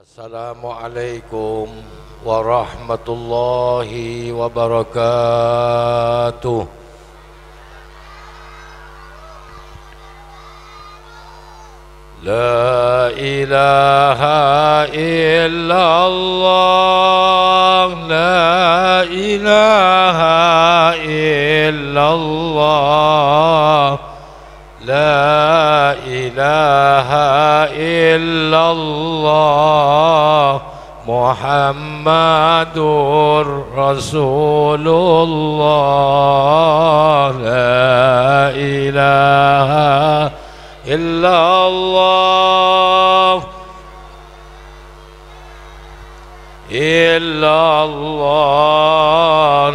Assalamualaikum warahmatullahi wabarakatuh. La ilaha illallah, la ilaha illallah, la ilaha illallah, Muhammadur Rasulullah. La ilaha illallah, illallah,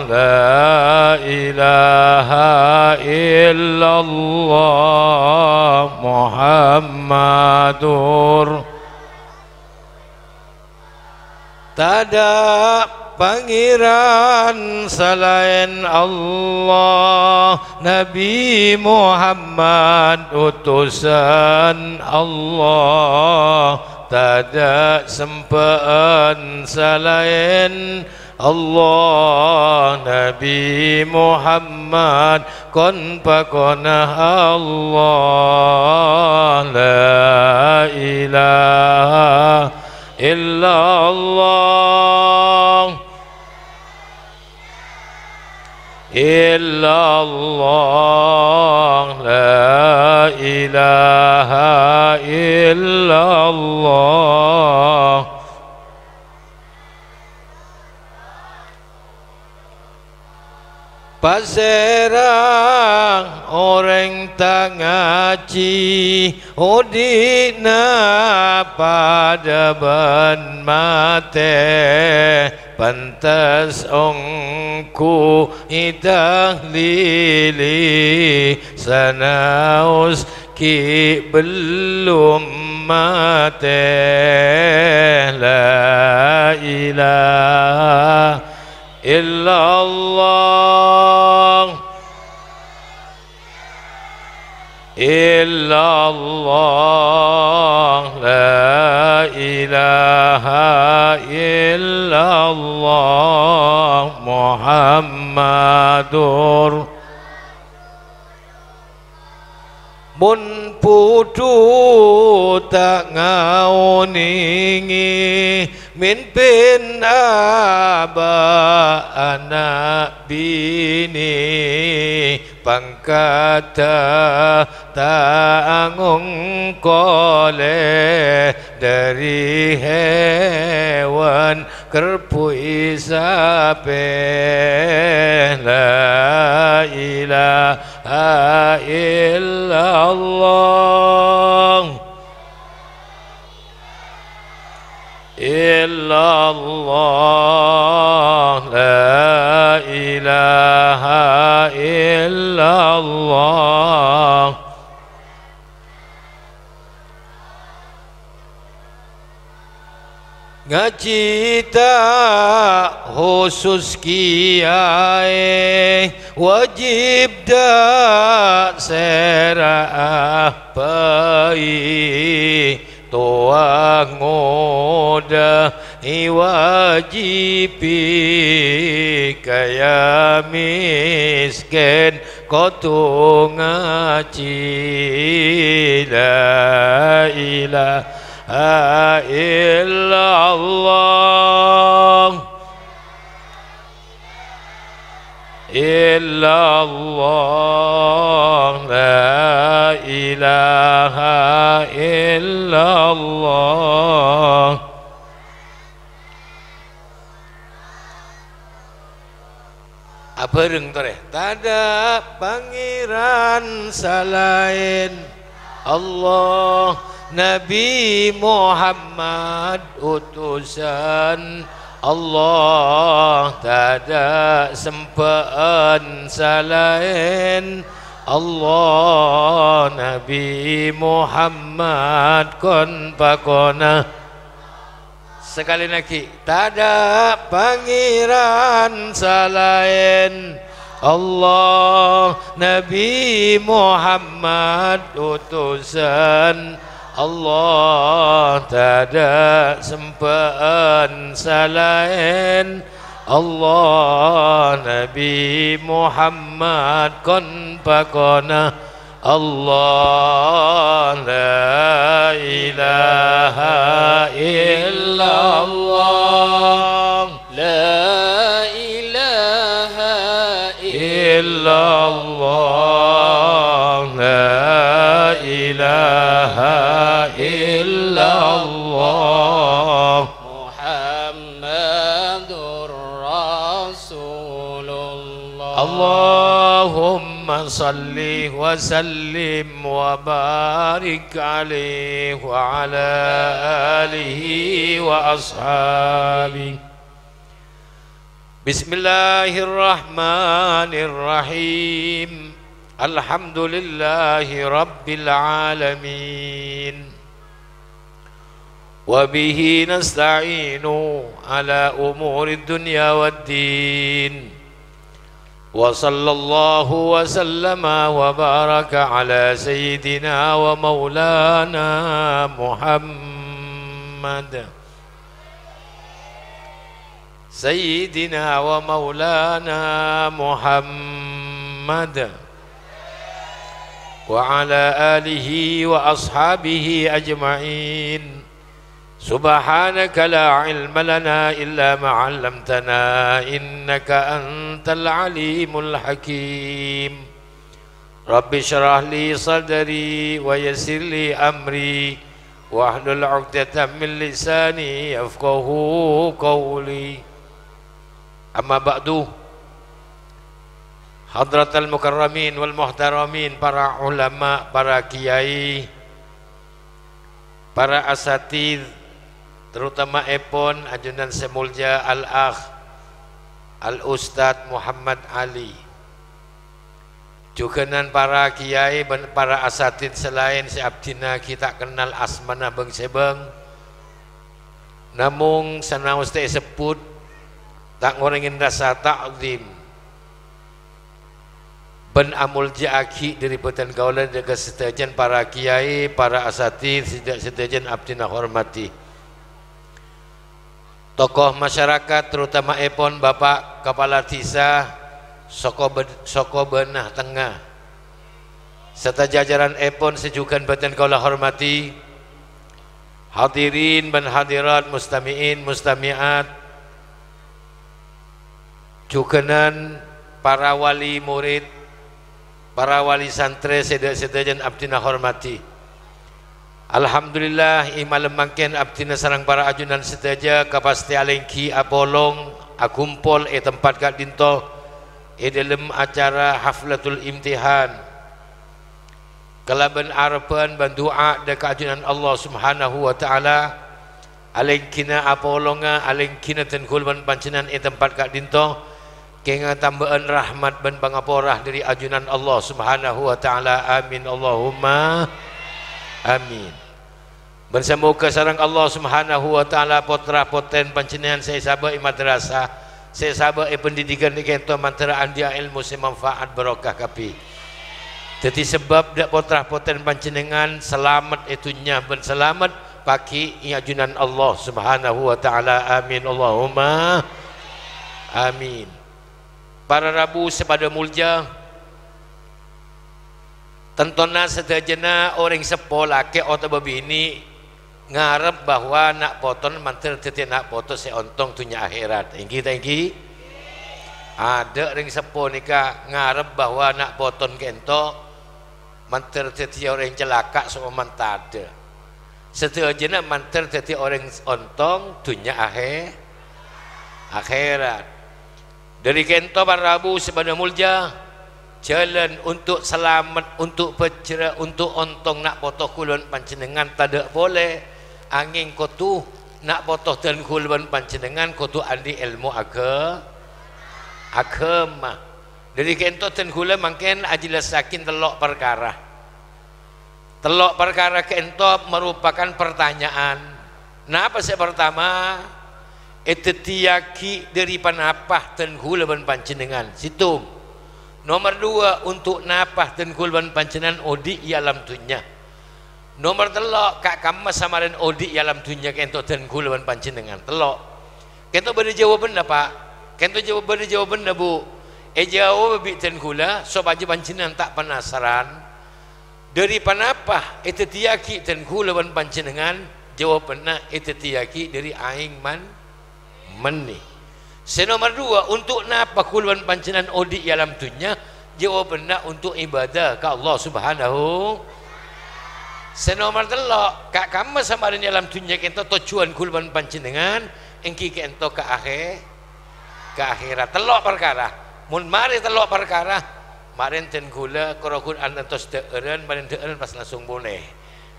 la ilaha illallah, Muhammadur. Tak ada pangeran selain Allah, Nabi Muhammad utusan Allah. Tak ada sempaan selain Allah, Nabi Muhammad kon pakonah Allah. La ilaha illallah, illallah, la ilaha illallah. Paserang orang tak ngaji, odina pada ban mate, pantas ongku idah lili, sanaus ki belum mate. La ilaha illallah, illallah, la ilaha illallah, Muhammadur. Mun putu tak ngauningi, mimpin aba anak bini, pangkata tak angung koleh, dari hewan kerpui sape. La ilaha illallah, illallah, la ilaha illallah. Ngaji tak khusus kiai, wajib dak serah pai, toa ngoda iwajibi, kaya miskin kotu ngaji. La ilaha illallah, illallah, la ilaha illallah. Apa reng tore? Tada pangeran selain Allah, Nabi Muhammad utusan Allah. Tada sempaan selain Allah, Nabi Muhammad kon pakona. Sekali lagi, tak ada pangeran selain Allah, Nabi Muhammad utusan Allah tada sempan salain Allah Nabi Muhammad kon pakona Allah la ilaha illallah La ilaha illallah la ilaha illallah Muhammadur Rasulullah Allahumma salli wa sallim wa barik alaihi wa ala alihi wa ashabihi Bismillahirrahmanirrahim Alhamdulillahi Rabbil Alamin Wabihi nasta'inu ala umuri dunya wad din Wa sallallahu wa sallama wa baraka ala sayyidina wa maulana Muhammad Sayyidina wa maulana Muhammad Wa ala alihi wa ashabihi ajma'in Subhanaka la ilma lana illa ma 'allamtana innaka antal alimul hakim Rabbi shrah li sadri wa yassir li amri wahlul 'uqdatam min lisani yafqahu qawli Amma ba'du Hadratal mukarramin wal muhtaramin para ulama, para kiai, para asatidz terutama epon ajunan semulja al-akh al-ustadz Muhammad Ali juganan para kiai dan para asatidz selain si abdina kita kenal asmana beng sebeng namung sanaus teh sebut tak ngorengin rasa ta'zim ben amul ja'aki dari beten kaulan jaga sedajan para kiai, para asatidz sedajan abdina hormati tokoh masyarakat terutama epon Bapak Kepala Desa Soko Benah Tengah serta jajaran epon sejukan beten kaulah hormati hadirin dan hadirat mustami'in mustami'at juganan para wali murid, para wali santri sedajan abdina hormati. Alhamdulillah imalem mangken abdina sarang para ajunan sedaja kapasti alengki apolong akumpol tempat kak dinto dalam acara haflatul imtihan kalaban arapan ban doa dekat ajunan Allah Subhanahu wa taala alengkina apolonga alengkina tenkul ban pancenan tempat kak dinto kenga tambahan rahmat dan pangaporah dari ajunan Allah Subhanahu wa taala amin Allahumma amin bersemoga sareng Allah Subhanahu wa taala potra poten panjenengan saya sabah madrasah saya sabah pendidikan di kento mantaraan dia ilmu semanfaat barokah kapi jadi sebab dak potra poten panjenengan selamat itunya ben selamat paki ajunan Allah Subhanahu wa taala amin Allahumma amin. Para rabu sepada mulja tentona sedajana orang sepola ke atau babini ngarep bahwa nak poton mantel tete nak foto seontong tunya akhirat engki ada orang sepo nika ngarep bahwa nak poton kento mantel tete orang celaka semua mantada sedajana mantel tete orang ontong tunya akhirat dari kento para rabu sepada mulja jalan untuk selamat untuk pecera untuk ontong nak potoh kulon panjenengan tidak boleh angin kotu nak potoh dan kulon panjenengan kotu andi ilmu agama dari kento dan kulon mungkin ajilas sakin telok perkara kento merupakan pertanyaan nah apa sih pertama etetiaki dari panapah dan hulaban panjenengan situ nomor 2 untuk napah dan hulaban panjenengan odi ialam dunya Nomor telok kak kamma samaran odi alam dunia kento dan kulawan panjenengan telok. Kento beri jawaban apa? Kento beri jawaban bu. Jawab bi dan kula sobat panjenengan tak penasaran. Dari panapa itu tiaki dan kulawan panjenengan jawabannya itu tiaki dari aing meni. Senomor dua untuk napa kulawan panjenengan odi alam dunia jawabannya untuk ibadah ke Allah Subhanahu. Senomor telok kak kamu sama di dalam dunia kento tujuan kulban panjenengan engki kento ke akhirat telok perkara mun mari telok perkara marin ten gula karo Quran entos deureun marin deureun pas langsung boleh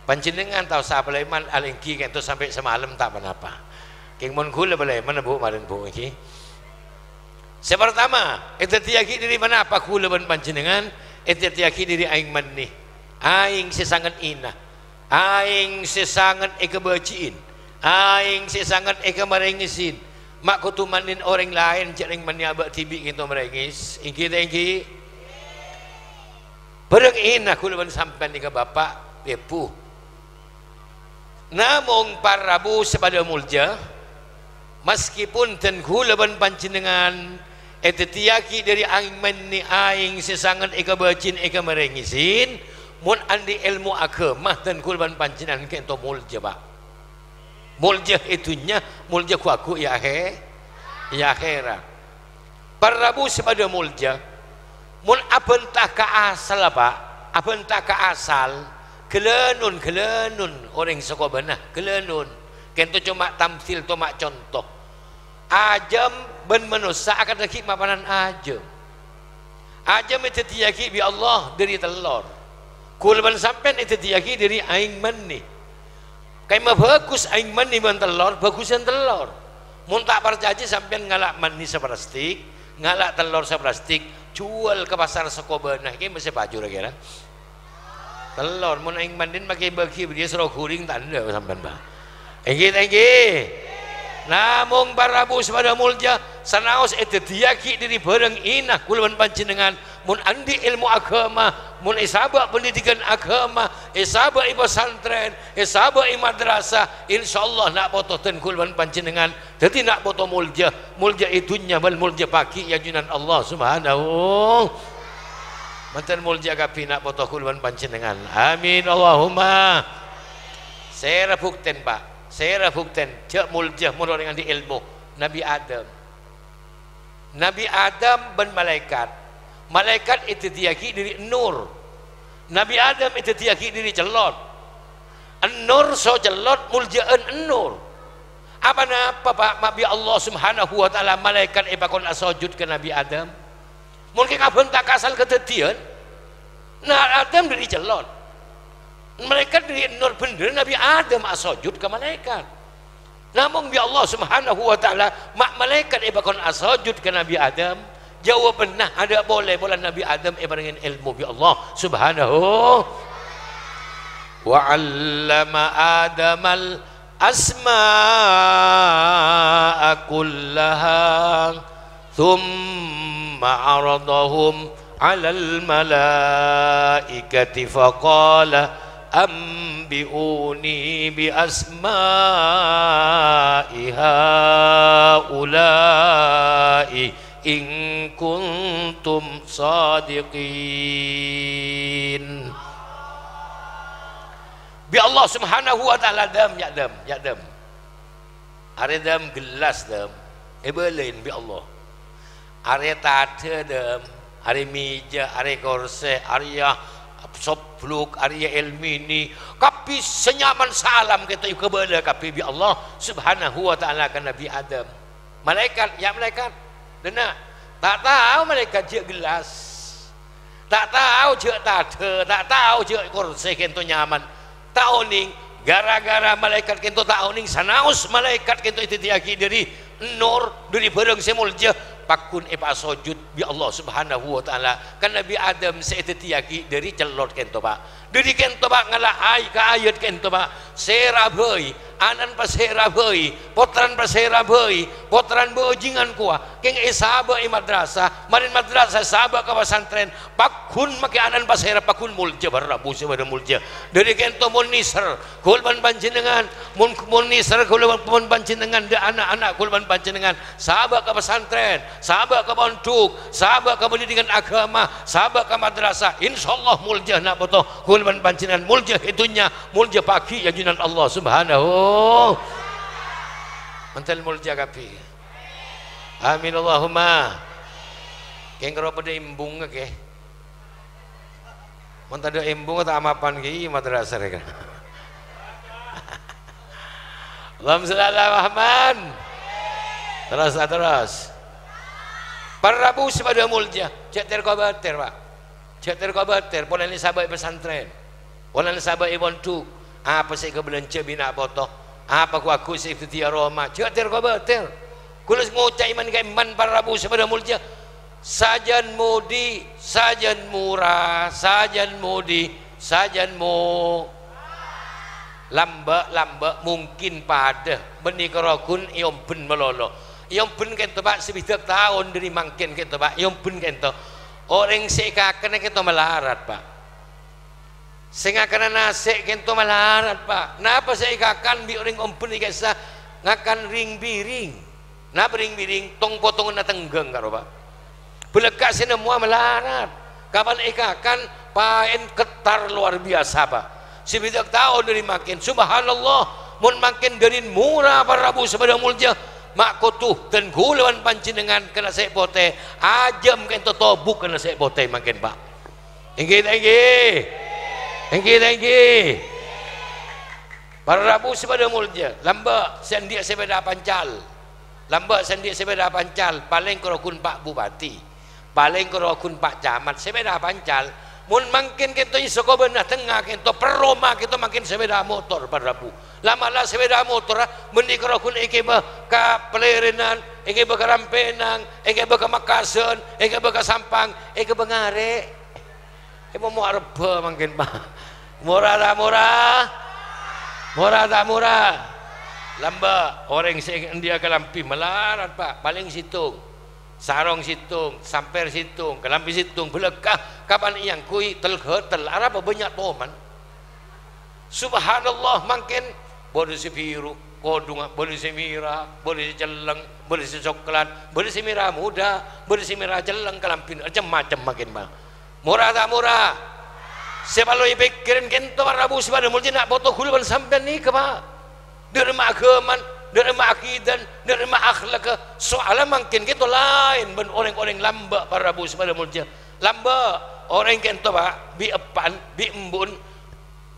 panjenengan tahu sapaleman alengki kento sampai semalam tak apa king mun gula boleh mana bu marin bu engki sepertama itu tiaki dari mana apa kulban panjenengan itu tiaki dari aing manni aing sesangat inah aing sesangat eka baciin aing sesangat eka merengisin mak kutumanin orang lain jaring menyabak tibi kita merengis ingki tengki bareng inah kulaban sampai nika bapak pepu namung parabu sepada mulja meskipun ten kulaban panjenengan itu tiaki dari aing menni aing sesangat eka bacin eka merengisin mun andi ilmu agama dan kurban panjenengan kento mulja pak mulja itunya mulja kuaku ya akhirat parabu sepada mulja mun abentah ka asal pak abentah ka asal kelenun orang sekobenah kelenun kento cuma tamsil cuma contoh ajam ben manusia akan lagi mapanan ajam itu tiyaki bi Allah dari telur kulban sampean itu diyaki dari aing mani kayak mah bagus aing mani ban telur bagusan telur mun tak percaya sampean ngalak mani seprastik ngalak telur seprastik jual ke pasar Sekobenah ini masih baju kira telur mun aing mandin pakai bagi dia suruh guring tanda sampean bah engki namung parabu sepada mulja sanaos itu diyaki dari bareng inah kulban panjenengan mun andi ilmu agama mun isabak pendidikan agama isabak pesantren isabak madrasah insyaallah nak foto ten kulban panjenengan jadi nak foto mulja itunya bal mulja pagi ya junan Allah Subhanahu mantan mulja kapi nak foto kulban panjenengan amin Allahumma saya bukten pak saya bukten cek mulja mun orang andi ilmu Nabi Adam ben malaikat itu diyaki diri nur Nabi Adam itu diyaki diri celot nur so celot muljaan nur apa pak Nabi Allah Subhanahu wa taala malaikat bakon asujud ke Nabi Adam mungkin abang tak asal kedetian nah Adam diri celot malaikat diri nur bener Nabi Adam asujud ke malaikat namun bi Allah Subhanahu wa taala malaikat bakon asujud ke Nabi Adam jawab benar ada boleh Nabi Adam dengan ilmu bi Allah Subhanahu wa 'allama Adamal asma'a kullaha thumma 'aradahum 'alal malaikati faqala ambiuni bi asma'i haula'i in kuntum sadiqin bi Allah Subhanahu wa taala dam are dam gelas dam belain bi Allah are tade dam are meja are kursi are sobluk are ilmini kapi senyaman salam kita kepada kapi bi Allah Subhanahu wa taala kan Nabi Adam malaikat dena tak tahu mereka jek gelas tak tahu jek tade tak tahu jek kursi kento nyaman tahu ning gara-gara malaikat kento tahu ning sanaus malaikat kento itu diaki dari nur dari bareng semulja pakun sujud bi Allah Subhanahu wa taala kan Nabi Adam seiti diaki dari celot kento pak Jadi kento bak ngalah ai ka ayat kento bak serabei anan paserabei potran paserabei potran bojingan kuah keng isaba i madrasah marin madrasah saba ka pesantren pakun make anan pasera pakun mulja barabu sebada mulja dari kento mun niser kulban panjenengan mun niser kulban panjenengan de anak-anak kulban panjenengan saba ka pesantren saba ka pondok saba ka pendidikan agama saba ka madrasah insyaallah mulja nak botoh kulban panjenengan mulja itunya mulja pagi ya junan Allah subhanahu mantel mulja kapi amin Allahumma keng karo pada imbung ke mantel ada imbung atau amapan ke madrasah kan Allahumma shalli ala Muhammad terus para rabu sepada mulja cek terkobater pak cek terkobater pola ni sahabat pesantren pola ni sahabat ibontu apa sih kebelanca bina botoh apa aku sih tiar Roma cek terkobater kulus ngucap iman ke iman para rabu sepada mulja sajan mudi sajan murah sajan mudi sajan mu lamba mungkin pada benih kerokun iom ben melolo iom ben kento pak sebidak tahun dari mangkin kento pak iom ben kento orang sekakan kento melarat pak sehingga karena nasi kento melarat pak napa sekakan bi orang ompen ikasa ngakan ring biring napa ring biring tong potongan na tenggeng karo pak belekak semua melarat kapan ikakan paen ketar luar biasa pak sebidak tahun dari makin subhanallah mun makin dari murah para rabu sepada mulja mak kotuh dan gulawan panjenengan kena saya pote ajam kento tobuk kena saya pote makin pak Engki para rabu sepada mulja lamba sendia sepeda pancal lamba sendia sepeda pancal paling kerokun pak bupati paling kerokun pak camat sepeda pancal mun makin kento isoko benah tengah kento peroma kento makin sepeda motor para rabu lama-lama sepeda motor mendi kerokun ikeba ka pelerenan ikeba ka rampenang ikeba ka makasen ikeba ka sampang ikeba ngare mau arba makin pak murah tak murah murah tak murah lamba orang dia kelampi melarat pak paling situng sarong situng samper situng kelampi situng belekah kapan yang kui tel arab banyak toman subhanallah makin boleh si biru kodung boleh si merah boleh si jeleng boleh si coklat boleh si merah muda boleh si merah jeleng kelampi macam-macam makin bang murah tak murah sebalo ipikirin kento rabu sepada mulji nak botoh huluban sampean ni ke pak dari agaman dari akidan dari akhlak soalnya makin kento lain ben orang-orang lamba para rabu sepada mulji lamba orang kento pak bi epan bi embun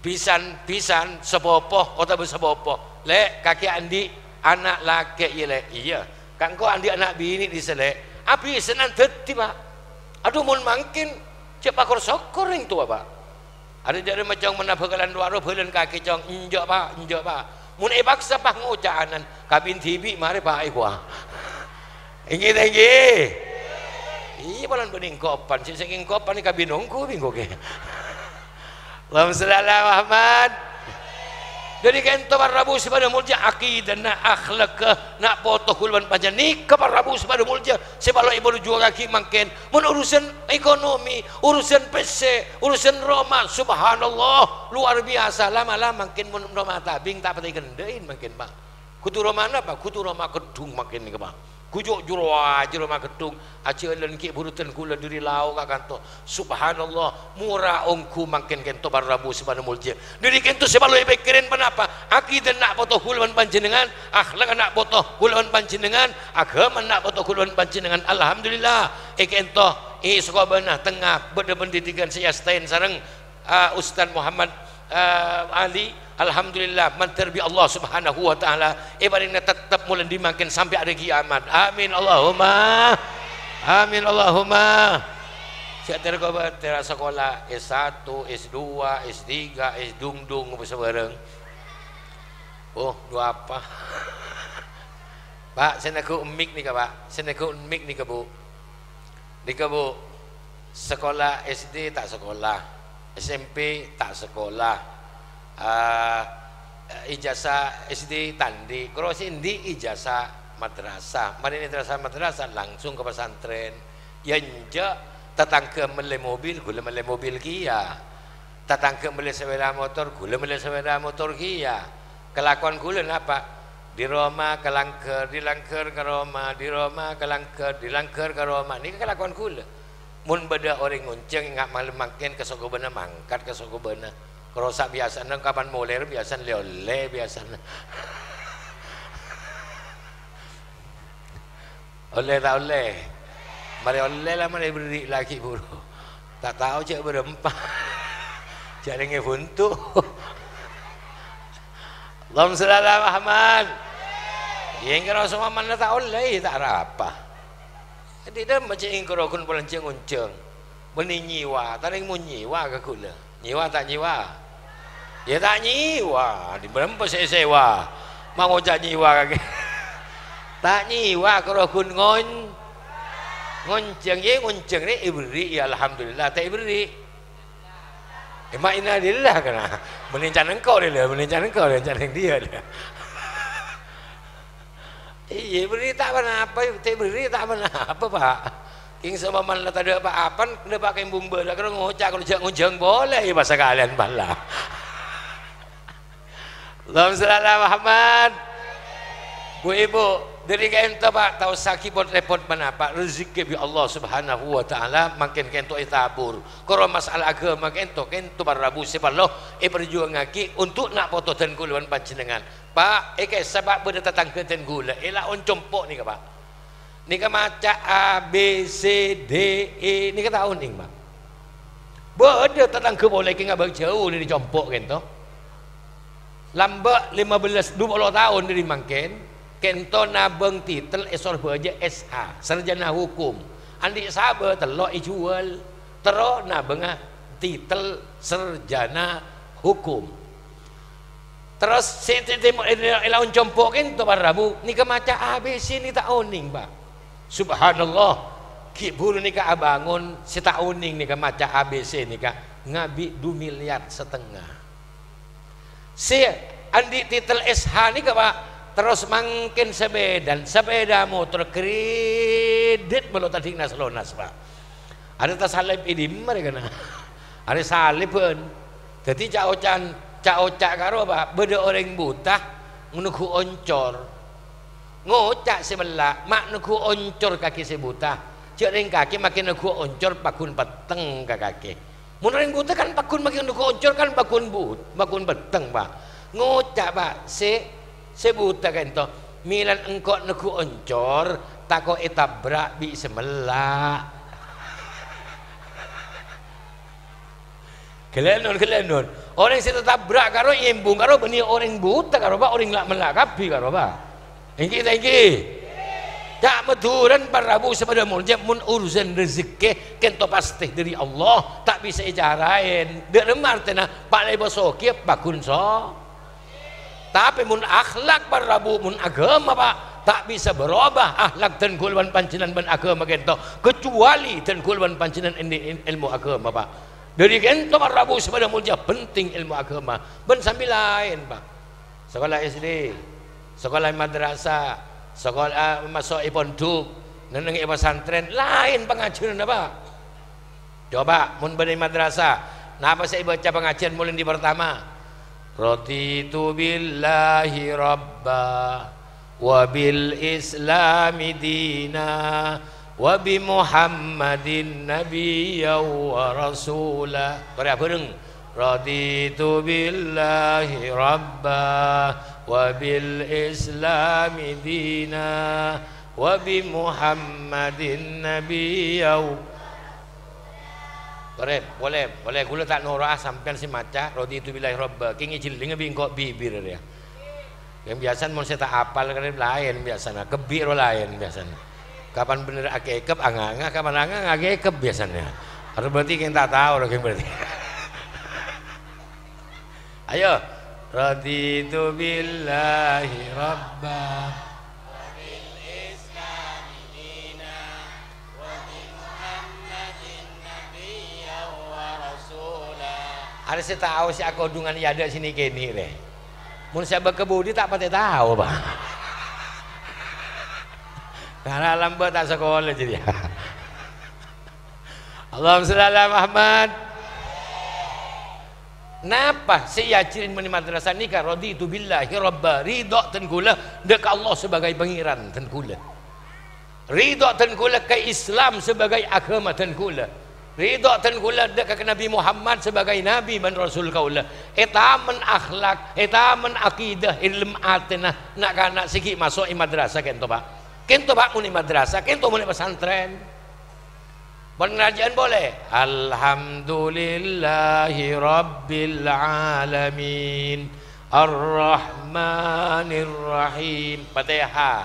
pisan sepopoh atau sepopoh le kaki andi anak laki iya kan kau andi anak bini diselek api senan deti pak aduh mun makin cepat sokor yang tua pak ada dari macam mana bekalan waruh belen kaki cong injak pak mun paksa pak ngucanan kabin TV mari pak ikhwah ingin iya balan bening kopan sing kopan ni kabin ongku bingung ke Allahumma shalli ala Muhammad jadi kento rabu sepada mulja akidah nak akhlak nak potoh kulban panjang ni kepada rabu sepada mulja sebalo ibu jual kaki makin mun urusan ekonomi urusan PC urusan Roma subhanallah luar biasa lama-lama makin mun Roma tabing tak pati gendain makin pak kutu Roma apa kutu Roma kedung makin ni pak kujuk juro maketung aceuleun ki burutan kula diri lau ka kanto subhanallah murah ongku makin kento barabu sepada mulja diri kento sebalo pikirin panapa akidah nak botoh kulawan panjenengan akhlak nak botoh kulawan panjenengan agama nak botoh kulawan panjenengan alhamdulillah kento sekolah tengah berpendidikan saya stain sareng Ustaz Muhammad Ali alhamdulillah manterbi Allah subhanahu wa ta'ala ibaratnya tetap mulai dimakin sampai ada kiamat amin Allahumma amin Allahumma siap tergobat teras sekolah S1 S2 S3 S dung bisa bareng oh dua apa pak saya nak mik nih pak saya nak mik nih bu sekolah SD tak sekolah SMP tak sekolah, ijazah SD tandi, kalau sindi ijazah madrasah, mari madrasah langsung ke pesantren. Yang tatangke mele mobil, gula mele mobil Kia, tatangke mele sepeda motor, gula mele sepeda motor Kia. Kelakuan gula apa? Di Roma kelangker, dilangker ke Roma, di Roma kelangker, dilangker ke Roma. Ini kelakuan gula. Mun beda orang ngunceng ngak malam makin ke sokobena mangkat ke sokobena. Kerosak biasa nang kapan moler biasa leole biasa. Oleh tak oleh. Mari oleh lah mari beri lagi buru. Tak tahu cak berempat. Cak dengar buntu. Allahumma shalli ala Muhammad. Yang kira semua mana tak oleh tak apa. Tidak macam yang kira kun pelanceng unceng. Beni nyiwa, taring mun nyiwa ke kula. Nyiwa tak nyiwa. Ya tak nyiwa, di berapa saya sewa. Mau ngojak nyiwa kaki. Tak nyiwa kira kun ngonceng ye ngonceng ni ibri ya alhamdulillah tak ibri. Emak inalillah kena. Menincan engkau dia, menincan engkau dia, dia. Iya beri tak apa, tak beri tak apa Pak. King sama mana tak ada apa-apa, kena pakai bumbu dah. Kalau ngocak, kalau jak ngujeng boleh ya bahasa kalian bala. Allahumma shalli ala Muhammad. Bu Ibu, dari kento Pak tahu sakit pot repot mana Pak rezeki bi Allah Subhanahu wa taala makin kento itabur. Kalau masalah agama kento barabu sebaloh berjuang ngaki untuk nak foto dan kuluan panjenengan. Pak, sebab benda tatang keten gula. Elah on compok ni ke Pak. Ni ke maca A B C D E ni ke tahun ning Pak. Benda tatang ke boleh ke ngabang jauh ni dicompok kento. Lambak 15 20 tahun ni dimangken. Kento nabeng titel esor baja SH, sarjana hukum. Andi sabar telok ijual. Tero nabeng titel sarjana hukum. Terus tengok elaun compokin tu barabu ni ke maca ABC ni tak oning Pak. Subhanallah. Ki buru ni ke abangun si tak oning ni ke maca ABC ni ke ngabi 2,5 miliar. Si andi titel SH ni ke Pak terus mangkin sepeda motor kredit melo tadi naslonas Pak. Ada tas salib ini mereka na. Ada salib pun. Jadi cak karo Pak, beda orang buta menuku oncor. Ngocak sebelah, mak nuku oncor kaki sebuta. Cak ring kaki makin nuku oncor pakun peteng ke kaki. Mun orang buta kan pakun makin nuku oncor kan pakun peteng Pak. Ngocak Pak, sebuta kan to. Milan engkau nuku oncor, tako etabrak bi sebelah. Kelenon. Orang yang tabrak karo imbung karo beni orang buta karo Pak orang lak melakapi karo Pak. Engki. Tak meduran parabu sepeda mun urusan rezeki kento pasti dari Allah tak bisa ijarain. Dek remar tena Pak Lebo Soki bakun so. Tapi mun akhlak parabu mun agama Pak tak bisa berubah akhlak dan kulwan pancenan ban agama kento kecuali dan kulwan pancenan ilmu agama Pak. Dari kento marabu sepeda mulia penting ilmu agama. Ben sambil lain Pak. Sekolah SD, sekolah madrasah, sekolah masuk pondok, neneng pesantren lain pengajian Pak. Coba mun bani madrasah, napa saya baca pengajian mulai di pertama? Raditu billahi rabba wa bil islami dina wa bi Muhammadin nabiyya wa rasula. Korea bareng. Raditu billahi rabba wa bil islami dina wa bi Muhammadin nabiyya. Keren, boleh kula tak nora sampean si maca raditu billahi rabba. Kingi jiling bingkok bibir ya. Yang biasa mun saya tak apal kan lain biasanya, kebir lain biasanya. Kapan bener akekep anganga, kapan anganga akekep biasanya. Harus berarti kita tak tahu orang berarti. Ayo, raditu billahi rabba wa bil islami dina wa bi Muhammadin nabiyya wa rasula. Ada saya tahu si aku dungan ya ada sini kini deh. Mun saya berkebudi tak pati tahu Pak. Karena lambat tak sekolah jadi. Allahumma shalli ala Muhammad. Napa saya yakin meni madrasah ni kan raditu billahi rabba, ridha tan kula dek Allah sebagai pangeran tan kula. Ridha tan kula ke Islam sebagai agama tan kula. Ridha tan kula dek ke Nabi Muhammad sebagai nabi dan rasul kaula. Eta men akhlak, eta men akidah, ilmu atena nak kana siki masuk i madrasah kento Pak. Kento Pak muni madrasah, kento muni pesantren. Pengajian boleh. Alhamdulillahi Rabbil Alamin Ar-Rahmanir Rahim. Fatihah.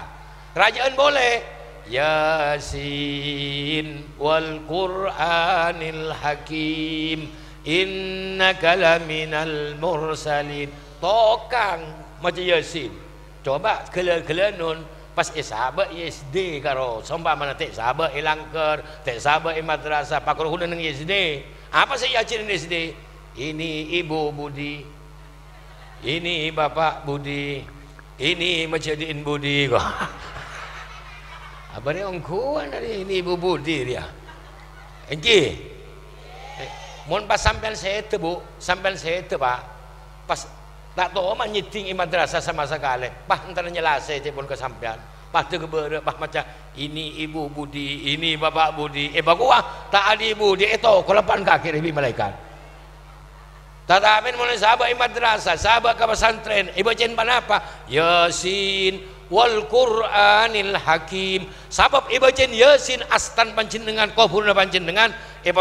Kerajaan boleh. Yasin wal Qur'anil Hakim innaka laminal mursalin. Tokang macam Yasin. Coba kela-kela nun pas sahabat SD karo somba mana tek sahabat ilangker tek sahabat madrasah pakor huna nang SD apa saya yakin SD ini ibu Budi ini bapak Budi ini menjadiin Budi kok apa ni ongkuan dari ini ibu Budi dia engki mun pas sampean saya Bu sampean saya Pak pas tak tahu mah nyiting madrasah sama sekali. Pak antara nyelasai pun kesampean. Pak tu keber, pak macam ini ibu Budi, ini bapak Budi. Bagus tak ada ibu dia itu kelapan kaki lebih malaikat. Tak amin mulai sahabat madrasah, sahabat ke pesantren. Bacaan apa? Yasin wal Qur'anil Hakim. Sabab bacaan Yasin astan panjenengan kabulna panjenengan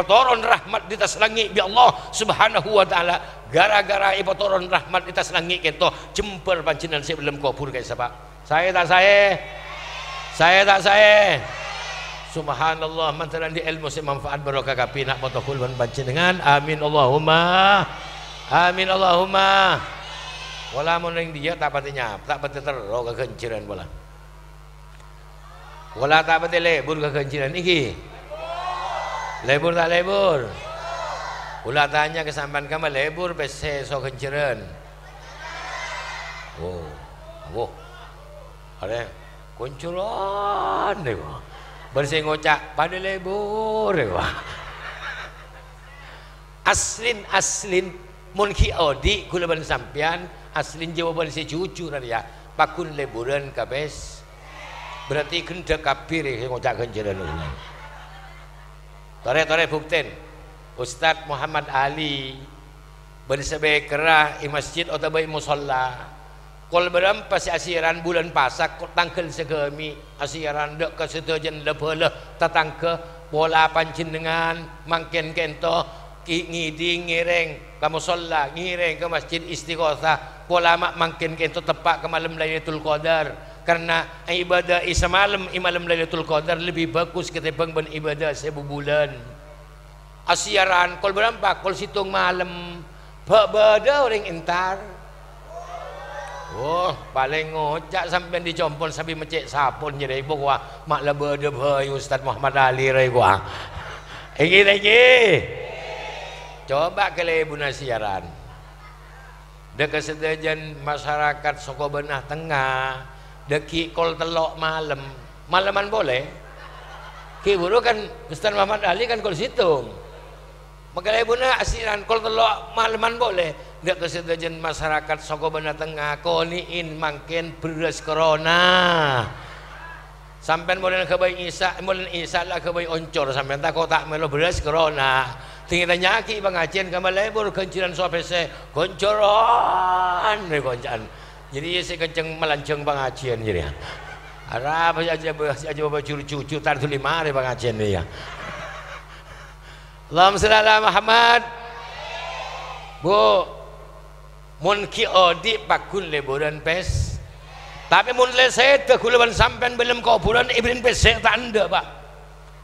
toron rahmat di atas langit bi Allah Subhanahu wa taala. Gara-gara toron rahmat di atas langit kento jemper panjenengan sebelum kabur guys Pak. Saya tak saya. Subhanallah mantaran di ilmu si manfaat barokah kapi nak protokol panjenengan. Amin Allahumma. Amin Allahumma. Wala mun ring dia tak pati nyap, tak pati tero kekenciran bola. Wala tak pati lebur kekenciran iki. Lebur tak lebur. Ulah tanya kesampan kamu lebur pese so kenciran. Oh. Ada kuncuran deh. Bersih ngocak pada lebur deh. Aslin mun ki odi kula ban sampean aslin jawaban si cucu ya pakun leburan kabes berarti kena kapir ngocak kenceran tore bukten Ustaz Muhammad Ali bersebe kerah di masjid atau bayi musalla kol berampa si asiran bulan pasak tangkel segemi asiran dek ke setujan lebelah tatang ke bola pancin dengan mangken kento ngidi ngireng kamu sholat ngireng ke masjid Istighosah pola mak mangkin kento tepat ke malam Lailatul Qadar karena ibadah semalam malam Lailatul Qadar lebih bagus ketimbang ibadah 1000 bulan asiaran kol berapa kol situng malam beda orang entar paling ngocak sampai dicompon sampai mecek sapun jadi ibu wah mak lebeda bayi Ustaz Muhammad Ali rai gua lagi coba ke ibu nasiaran dek kesedajan masyarakat soko benah tengah deki kol telok malaman boleh ki buru kan Ustaz Muhammad Ali kan kol situng maka ibu nasiaran kol telok malaman boleh dek kesedajan masyarakat soko benah tengah koniin mangken beras corona sampai mulai kebaik Isa lah kebaik oncor sampai tak kau tak melo beras corona tinggal nyaki pengajian kamu lebur kenciran sopese koncoran koncan jadi saya kenceng melanceng pengajian jadi ada apa aja cucu tar tu 5 hari pengajian dia Allahumma shalli ala Muhammad Bu mun ki odi pakun leburan pes tapi mun lesai tekulaban sampean belum kuburan ibrin pes tak anda Pak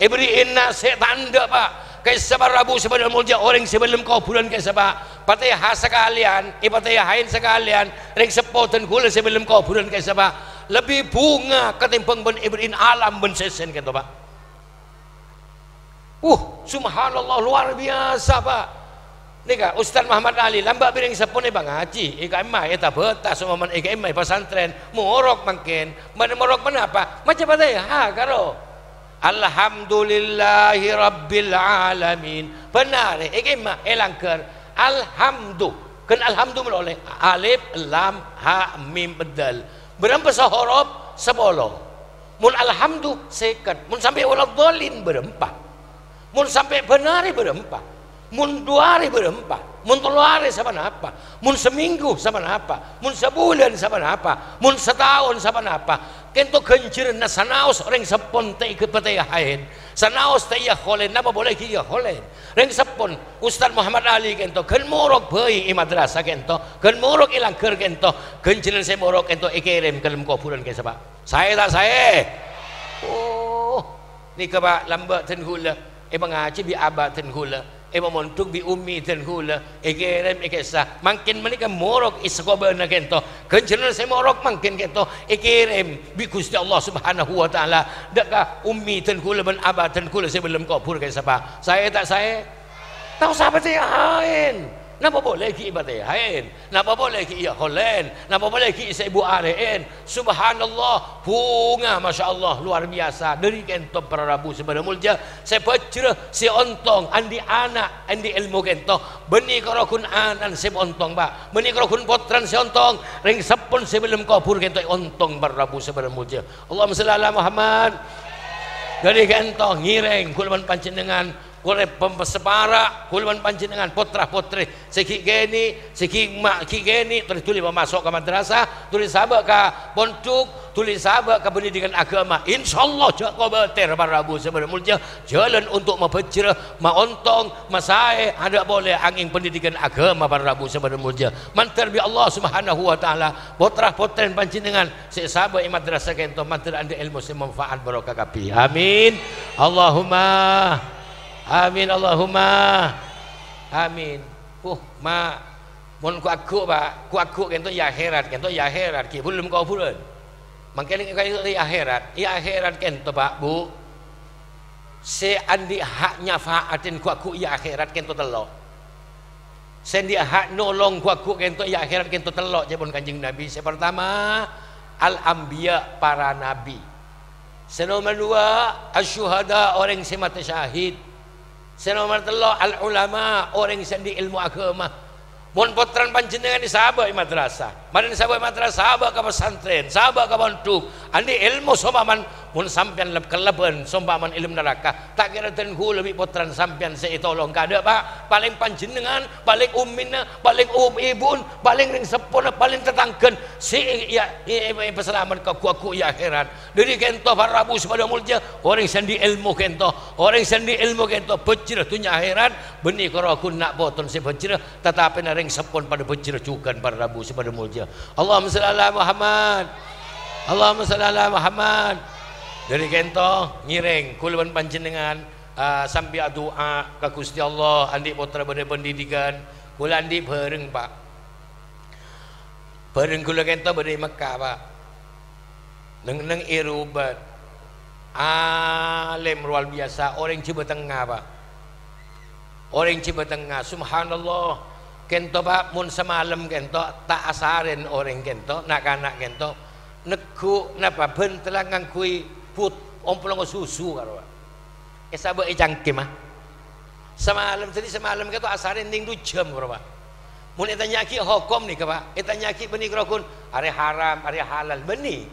ibrin nasi tak anda Pak kaya sabar Rabu sebelum mulja orang sebelum kau bulan kaya sabar Fatihah sekalian Fatihahin sekalian ring sepotan gula sebelum kau bulan kaya sabar lebih bunga ketimbang ben ibrin alam ben sesen kata Pak subhanallah luar biasa Pak Nika Ustaz Muhammad Ali lambak piring sepun bang ngaji ika emai eta betas sama man ika emai pesantren morok mungkin mana morok mana apa macam apa ya ha karo alhamdulillahi rabbil alamin benar ika emai elangker alhamdu kan alhamdu oleh alif lam ha mim bedal berapa sehuruf 10 mun alhamdu seket mun sampai waladhdallin berempat mun sampai benari berempat mun 2 hari berempat, mun 3 hari sama apa, mun seminggu sama apa, mun sebulan sama apa, mun setahun sama apa. Kento kencir na sanaos reng sepon te ikut pete hain, sanaos te ya holen, napa boleh ki ya holen. Reng sepon Ustaz Muhammad Ali kento ken morok beuing i madrasah kento, ken morok ilang keur kento, kenciran saya morok kento ikirim kelem kuburan ke sebab. Saya tak saya. Oh, ni ke ba lamba ten hula, mengaji bi aba ten hula. Montuk bi ummi ten hula egerem ekesa makin menika morok iskobeuna kento kenceuna saya morok makin kento egerem bi Gusti Allah Subhanahu wa taala deka ummi ten hula ban aba ten hula saya belum kabur ke siapa saya tak saya tahu sahabat saya hain napa boleh ki ibadah hain napa boleh ki iya holen napa boleh ki ibu arein subhanallah bunga masyaallah luar biasa dari kento para rabu sebenarnya mulja saya pecreh si ontong andi anak andi ilmu kento beni karokun anan si ontong ba beni karokun potran si ontong ring sepun sebelum kabur kento ontong para rabu sebenarnya mulja Allahumma shalli ala Muhammad dari kento ngireng kulman panjenengan oleh pembesepara kulman panjenengan putra putri seki geni seki mak ki geni tulis masuk ke madrasah tulis sabak ke pondok tulis sabak ke pendidikan agama insyaallah jago beter para rabu sebenarnya jalan untuk mempecreh maontong masai ada boleh angin pendidikan agama para rabu sebenarnya mantar bi Allah Subhanahu wa taala putra putri panjenengan si sabak madrasah kento mantar anda ilmu semanfaat barokah kapi amin Allahumma amin Allahumma amin ma mon ku aku kento ya akhirat ki belum kau bulan mangkene kaya ya akhirat kento Pak Bu se andi hak nyafaatin ku aku ya akhirat kento telok sendi hak nolong ku aku kento ya akhirat kento telok jebon Kanjeng Nabi se pertama al anbiya para nabi se nomor 2 asyuhada orang yang mati syahid. Nomor 3 al ulama orang yang di ilmu agama. Mun potran panjenengan di sahabat madrasah, marin sahabat madrasah, sahabat ke pesantren, sahabat ke pondok, andi ilmu sompaman mun sampean kelebihan sompaman ilmu neraka. Tak kira ten lebih potran sampean seitolong kada Pak, paling panjenengan, paling ummina, paling ibun, paling ring sepon, paling tetangken si ya peselamat ke kuaku ya akhirat. Dari kento para rabu sepada mulja orang sendi ilmu kento, orang sendi ilmu kento pecirah tunya akhirat benih korokun nak boton si pecirah tetapi ring sepon pada pencercukan para rabu sepada mulja. Allahumma shalli ala Muhammad. Allahumma shalli ala Muhammad. Dari kento ngireng kulaban panjenengan sambil doa ke Gusti Allah andi putra pada pendidikan kula andi bareng Pak. Bareng kula kento pada Mekah Pak. Neng irubat alim luar biasa orang Ciba Tengah Pak. Orang Ciba Tengah subhanallah kento Pak mun semalam kento tak asarin orang kento nak anak kento neku napa bentelangan kui put ompolong susu karo Pak esaba icangkim semalam kento asarin ning 2 jam karo Pak mun eta nyaki hukum nih Pak eta nyaki benih krokun are haram are halal benih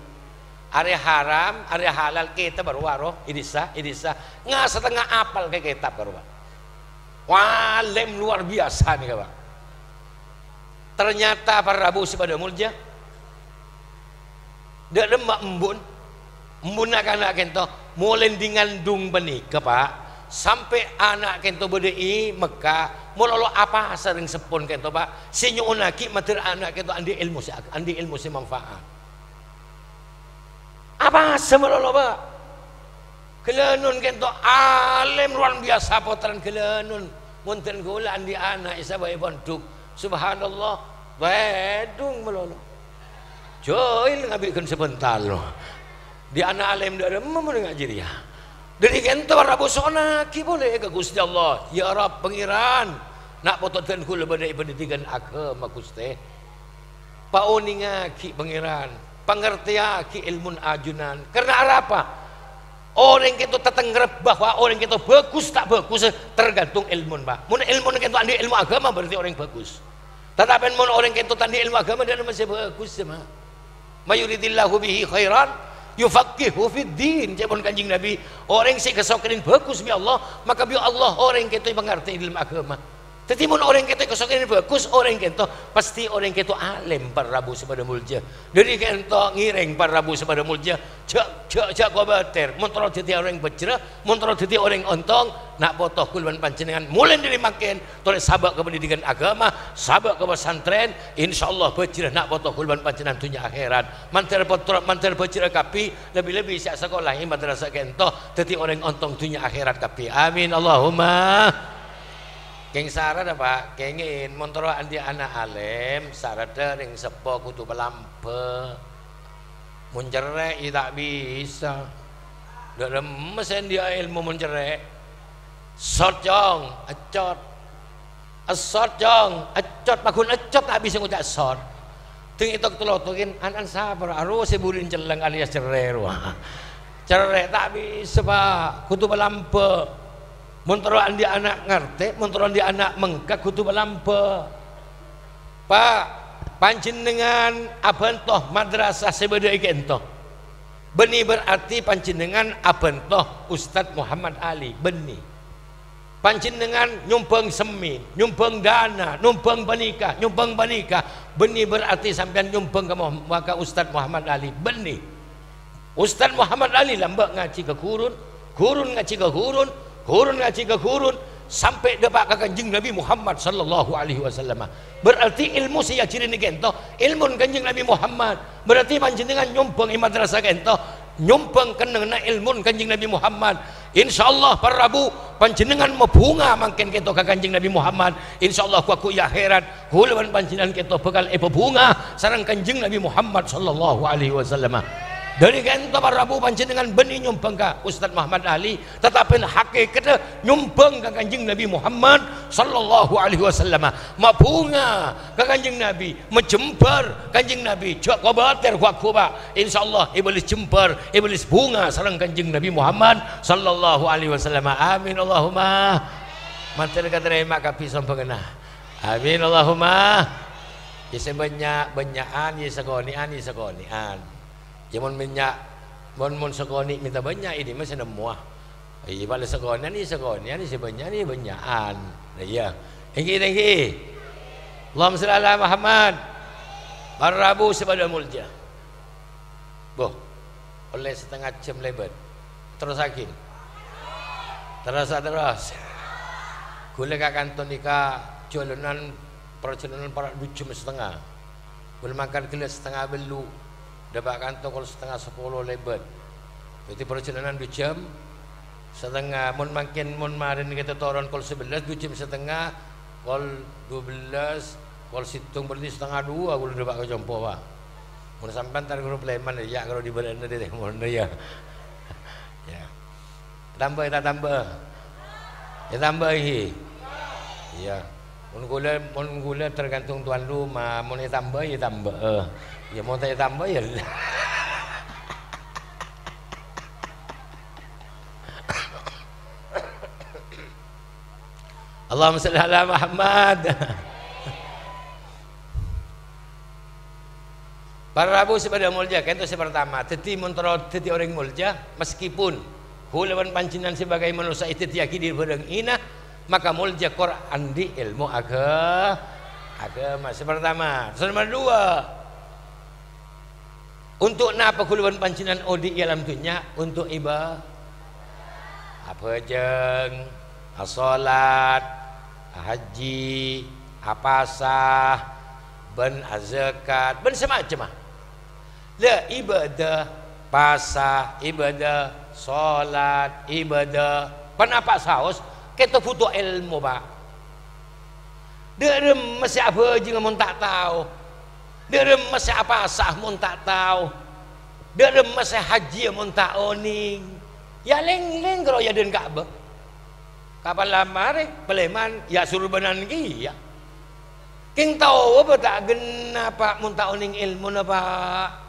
are haram are halal kita baru waro idisa nggak setengah apal ke kitab karo Pak wah lem luar biasa nih Pak. Ternyata para rabu sepada mulja dak lemak embun anak kento mulai ngandung benih ke Pak sampai anak kento bedei Mekah mulolo apa sering sepon kento Pak sinyunaki mater anak kento andi ilmu si manfaat apa semelolo Pak kelenun kento alim luar biasa potran kelenun munten gula andi anak isabai pondok subhanallah badung melolo joil ngabikan sebentar loh di anak alim dari mau ngaji dia dari kento rabu sonaki boleh ke Gusti Allah ya Rab pengiran nak pototan kula badai pendidikan agama Gusti pauninga ki pangeran pengertia ki ilmun ajunan karena apa orang kita tetenggerep bahwa orang kita bagus tak bagus tergantung ilmu Pak mun ilmu kita andi ilmu agama berarti orang bagus tetapi mun orang kita tandi ilmu agama dan masih bagus sama mayuridillahu bihi khairan yufaqihu fid din jabon kanjing Nabi orang sing kesokerin bagus bi Allah maka bi Allah orang kita mengerti ilmu agama tapi mun orang kita kesokerin bagus orang kita pasti orang kita alim par Rabu sepada mulja dari kita ngiring par Rabu sepada mulja jak kubater mun tero dadi orang bejrah mun tero dadi orang ontong nak potoh kulban panjenengan mulai dari makin toleh sabak ke pendidikan agama sabak ke pesantren insyaallah bejrah nak potoh kulban panjenengan dunia akhirat manter bejrah kapi lebih-lebih sak sekolah madrasah kento dadi orang ontong dunia akhirat kapi amin Allahumma keng syarat apa kengin montoro andi anak alim syarat ring sepo kudu pelampe mencerek tak bisa dalam mesin dia ilmu mencerek sotjong acot asotjong acot pakun acot tak bisa ngucap sot ting itu ketulotokin anan sabar aru sebulin celeng alias cerai cerai tak bisa pak kudu pelampe montoro andi anak ngerti montoro andi anak mengkak kudu pelampe pak panjenengan abentoh madrasah sebeda ikento beni berarti panjenengan abentoh Ustadz Muhammad Ali beni panjenengan nyumbang semin nyumbang dana nyumbang banikah beni berarti sampean nyumbang ke Ustadz Muhammad Ali beni Ustadz Muhammad Ali lambak ngaji ke gurun ngaji ke gurun ngaji ke gurun sampai dapat ke kanjeng Nabi Muhammad sallallahu alaihi wasallam berarti ilmu saya ciri ni kento ilmu kanjeng Nabi Muhammad berarti panjenengan nyumbang madrasah kento nyumbang kenana ilmu kanjeng Nabi Muhammad insyaallah para Rabu panjenengan mebunga mangken kento ke kanjeng Nabi Muhammad insyaallah ku ya akhirat hulawan panjenengan kento bakal bunga sareng kanjeng Nabi Muhammad sallallahu alaihi wasallam dari kento para Rabu panjenengan beni nyumbang ka Ustadz Muhammad Ali tetapi hakikatnya nyumbang ka kanjeng Nabi Muhammad sallallahu alaihi wasallam mabunga ka kanjeng Nabi menjembar kanjeng Nabi jak kabater ku Pak insyaallah iblis jembar iblis bunga sareng kanjeng Nabi Muhammad sallallahu alaihi wasallam amin Allahumma matur katerima kapi sampengna amin Allahumma ya banyak-banyakan ya segonian Jaman minyak, mon segoni minta banyak ini masih nemuah. Iya pada segonian ini sebanyak ini banyakan. Iya, tinggi. Allahumma shalli ala Muhammad. Para Rabu sepada mulja. Boh, oleh setengah jam lebat. Terus lagi. Terus. Gule kakanton ika jalanan perjalanan para 2 jam setengah. Gule makan gelas setengah belu. Dapat kantong kalau setengah 10 lebat berarti perjalanan 2 jam setengah mun makin mun marin kita turun kalau 11 2 jam setengah kalau 12 kalau situng berarti setengah 2 kalau dapat ke jompo Pak mun sampai ntar grup leman ya kalau di beranda deh mun ya tambah ini iya mun gula tergantung tuan rumah mun tambah ya mau saya tambah ya Allahumma shalli ala Muhammad. Para Rabu sepada mulja kan itu pertama teti montoro teti orang mulja meskipun hulawan pancingan sebagai manusia itu yakini bareng ina maka mulja Quran di ilmu agama pertama nomor 2 untuk napa kuluan pancinan odi alam dunia untuk ibadah apa jeng salat haji apasah ben zakat ben semacam lah ibadah pasah ibadah salat ibadah penapa saus kita butuh ilmu Pak derem masih apa jeung mun tak tahu derem masih apa sah mun tak tahu derem masih haji mun tak oning ya leng-leng kalau ya den Ka'bah Kapan lama peleman ya suruh benan ki ya. King tahu apa tak gena pak mun tak oning ilmu na pak.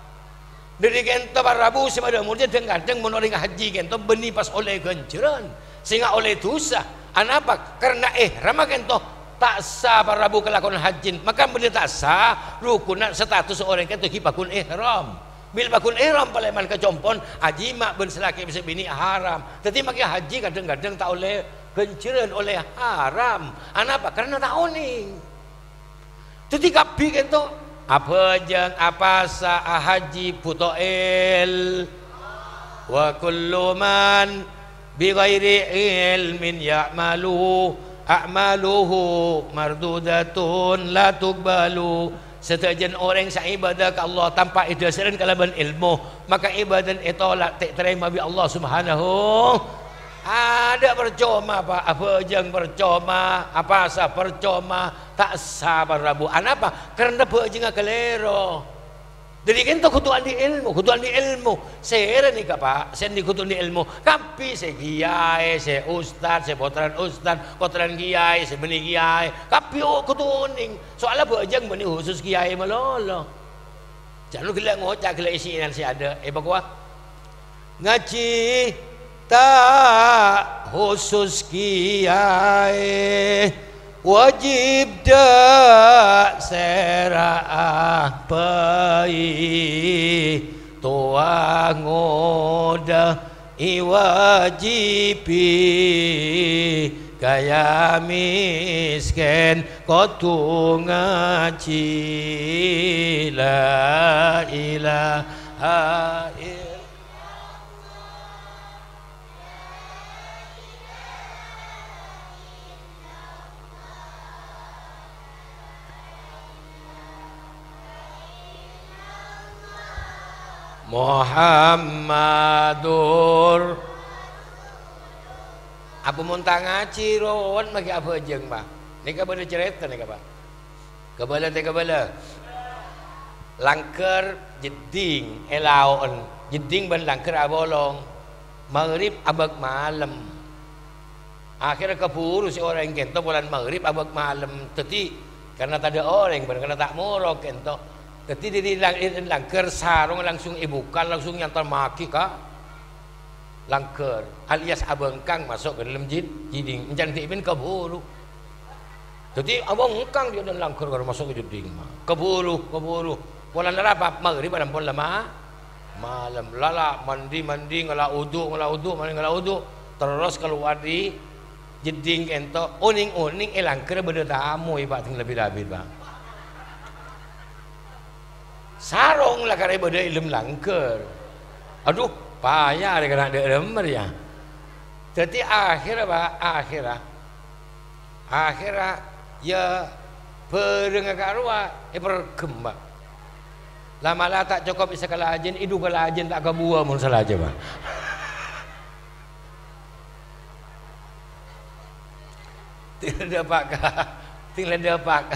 Dari kento parabu semada murja kadang mun orang haji kento beni pas oleh genceran sehingga oleh dosa. Anapa? Karena ihram kento tak sah parabu kelakon hajin. Maka benda tak sah rukun status orang kento hipakun ihram. Bil bakun ihram paleman kecompon haji mak ben selaki bisa bini haram. Tapi makin haji kadang-kadang tak oleh genceran oleh haram. Anapa? Karena tak oning. Jadi kapi kento apa jeng apa sa haji putoel wa kullu man bi ghairi ilmin ya'malu a'maluhu mardudatun la tuqbalu. Setajan orang sa ibadah ke Allah tanpa idasaran kalaban ilmu maka ibadah itu tak terima bi Allah Subhanahu. Ada percuma pak, apa jeng percuma, apa sah percuma, tak sabar rabu. Anapa? Karena apa jeng kelero. Jadi kita kutuan di ilmu. Saya ni pak, saya di kutuan di ilmu. Kapi saya kiai, saya ustad, saya potran kiai, saya beni kiai. Kapi kutuaning. Soalnya apa jeng beni khusus kiai melolo. Jangan gila ngocak gila isinan saya ada. Bakwa ngaji. Tak khusus kiai wajib dak serah pai tua ngoda iwajibi kaya miskin kotu ngaji la ilaha illallah. Muhammadur apa muntah ngaji rowan maki apa jeng pak ni kabala cerita ni pak kabala langker jeding elaon jeding ban langker abolong maghrib abag malam akhirnya keburu si orang kento bulan maghrib abag malam teti karena tak ada orang karena tak murok kento. Jadi di langker sarung langsung ibukan langsung nyantar maki kak langker alias abengkang masuk ke dalam jiding menjadi ibin keburu. Jadi abengkang dia dalam langker kalau masuk ke jiding keburu. Pola apa maghrib dalam pola malam lala mandi ngala uduk terus keluar di jiding ento oning langker benda tamu ibarat tinggal lebih bang. Sarong lah karena ibadah ilmu langker. Aduh, payah dia kena demer ya. Jadi akhirnya ya perengah karua perkembang. Lama-lama tak cukup bisa kalajen, idu kalajen tak kebuah mun salah aja bang. Tinggal dapat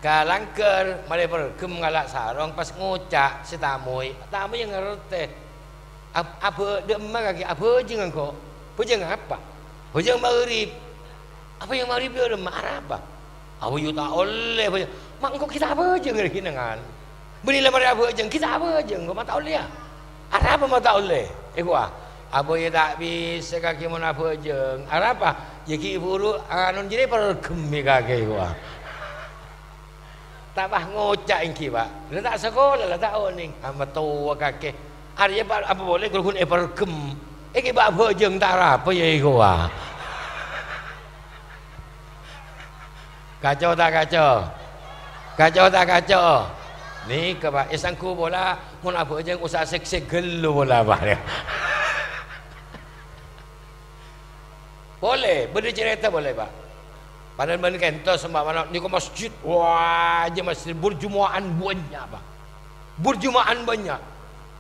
kalangker mari pergem ngalak sarong pas ngocak si tamu yang ngerti apa dia emak kaki apa jeung engko bujang apa bujang maghrib apa yang maghrib dia marah apa aku yu tak oleh mak engko kita apa jeung gini dengan beli lemari apa jeung kita apa jeung engko mata oleh ya arah apa mata oleh gua apa ya tak bisa kaki mun apa jeung arah apa ya ki buru anu jadi pergem kaki gua tak bah ngocak ingki pak, tak sekolah lah tak oning, amat tua kakek. Arya apa boleh kalau kun pergem, iki pak bojeng tak apa ya iku wah. Kacau tak kacau. Ni ke pak, isangku bola, mun apa bojeng usah sek gelu bola pak. Boleh, bercerita boleh pak. Padahal ban kento sembah mana ni ke masjid wah aja masjid berjumuaan banyak pak berjumuaan banyak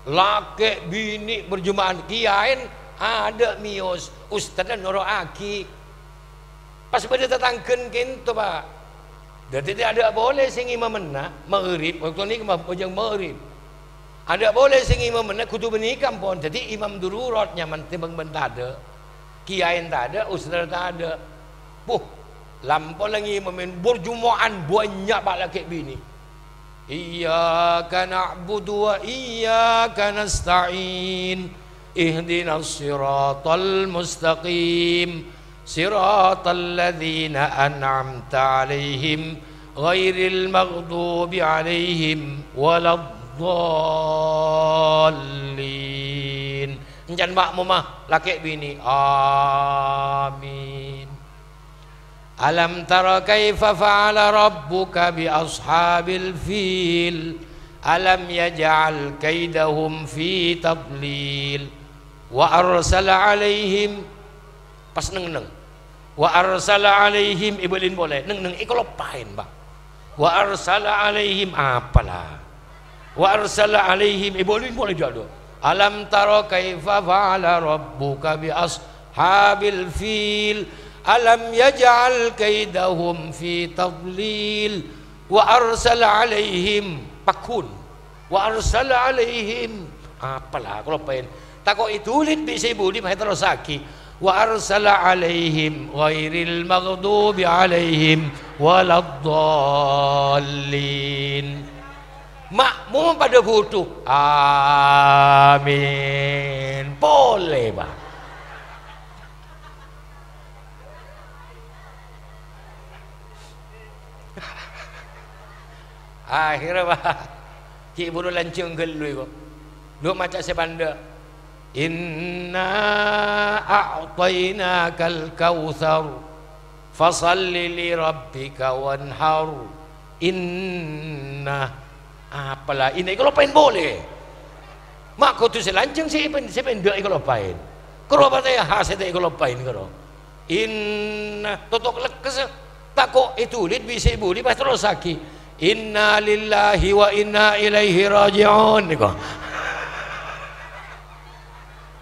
laki bini berjumuaan kiain ada mios ustaz dan noro aki pas pada tetangken kento pak dan tidak ada boleh sing imam mena maghrib waktu ni kemajang maghrib ada boleh sing imam mena kudu benikam pun jadi imam dururat nyaman timbang bentada kiai tak ada, ustaz tak ada. Lampau lagi memain berjumuan banyak laki bini. Iyyaka na'budu wa iyyaka nasta'in. Ihdinas siratal mustaqim. Siratal ladzina an'amta 'alaihim ghairil maghdubi 'alaihim waladdallin. Enjan makmumah laki bini. Amin. Alam tara kaifa fa'ala rabbuka bi ashabil fil. Alam yaj'al kaidahum fi tadlil. Wa arsala alaihim. Pas neng. Wa arsala alaihim ibulin boleh. Neng ikolopain Pak. Wa arsala alaihim apalah. Wa arsala alaihim ibulin boleh jodoh. Alam tara kaifa fa'ala rabbuka bi ashabil fil. Alam yaj'al kaidahum fi tadlil. Wa arsala alaihim pakun. Wa arsala alaihim apalah kalau pain takok itulit bisa budi mah terus saki. Wa arsala alaihim ghairil maghdubi alaihim waladdallin. Makmum pada butuh. Amin. Boleh Pak. Akhirnya Pak cik buru lancung gelui kok lu macam sebanda. Inna a'tainakal kautsar fasalli li rabbika wanhar. Inna apalah ini kalau pain boleh mak kau tu selancung si pendek kalau pain kalau bataya hasil kalau pain kalau inna totok lekas takok itu lid bisa ibu di pas terus sakit. Inna lillahi wa inna ilaihi raji'un.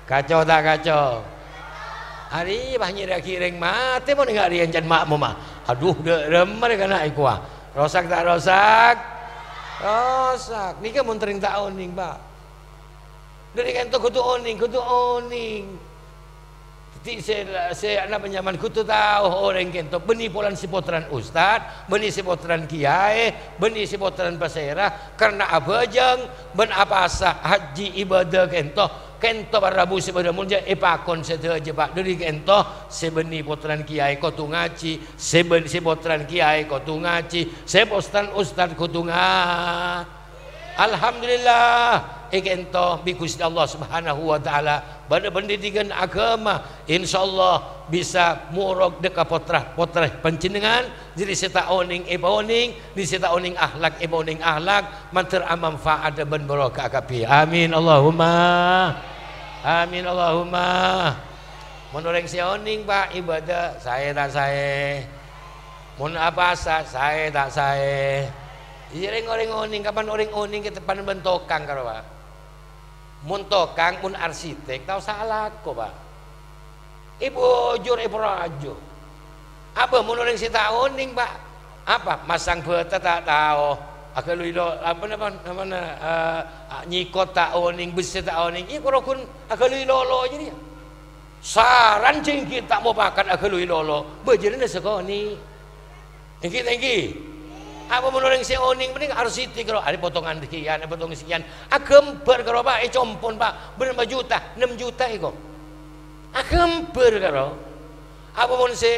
Kacau tak kacau? Hari banyak kiring mati mau nggak rian jan makmum mah. Aduh remar kena ikwa. Rosak tak rosak? Rosak. Ni kan muntering tak oning Pak. Dari kan tu kutu oning. Saya anak penyaman kutu tahu orang kento beni polan sipotran ustad, beni sipotran kiai, beni sipotran pasera karena abajang ben apa asa haji ibadah kento barabu sepada mulja epakon sedaja Pak dari kento sebeni potran kiai kau tu ngaji, sebeni sipotran kiai kau tu ngaji, sepotran ustad kau tu ngaji. Alhamdulillah ikento bi Gusti Allah Subhanahu wa taala pada pendidikan agama insyaallah bisa murok deka potrah panjenengan jadi seta oning di seta oning akhlak oning akhlak manter amam faada ben barokah kapi. Amin Allahumma. Amin Allahumma. Mun orang si oning Pak ibadah saya tak saya. Mun apa saya tak saya. Jadi orang oning kapan orang oning kita pan bentokang karo Pak. Mun tokang mun arsitek tahu salah kok Pak. Ibu jur ibu rajo. Apa mun orang si tak oning Pak? Apa masang beta tak tahu. Akaluilo apa namanya nyikot tak oning besi tak oning. Iku rokun akaluilo lo jadi. Saran cengki tak mau makan akaluilo lo. Bejana sekoni. Engki. Apa menurut si oning mending arsitek kalau ada potongan sekian, ada potongan sekian. Akemper kalau Pak, compon Pak, berapa juta, 6 juta itu. Akemper kalau. Apa mun si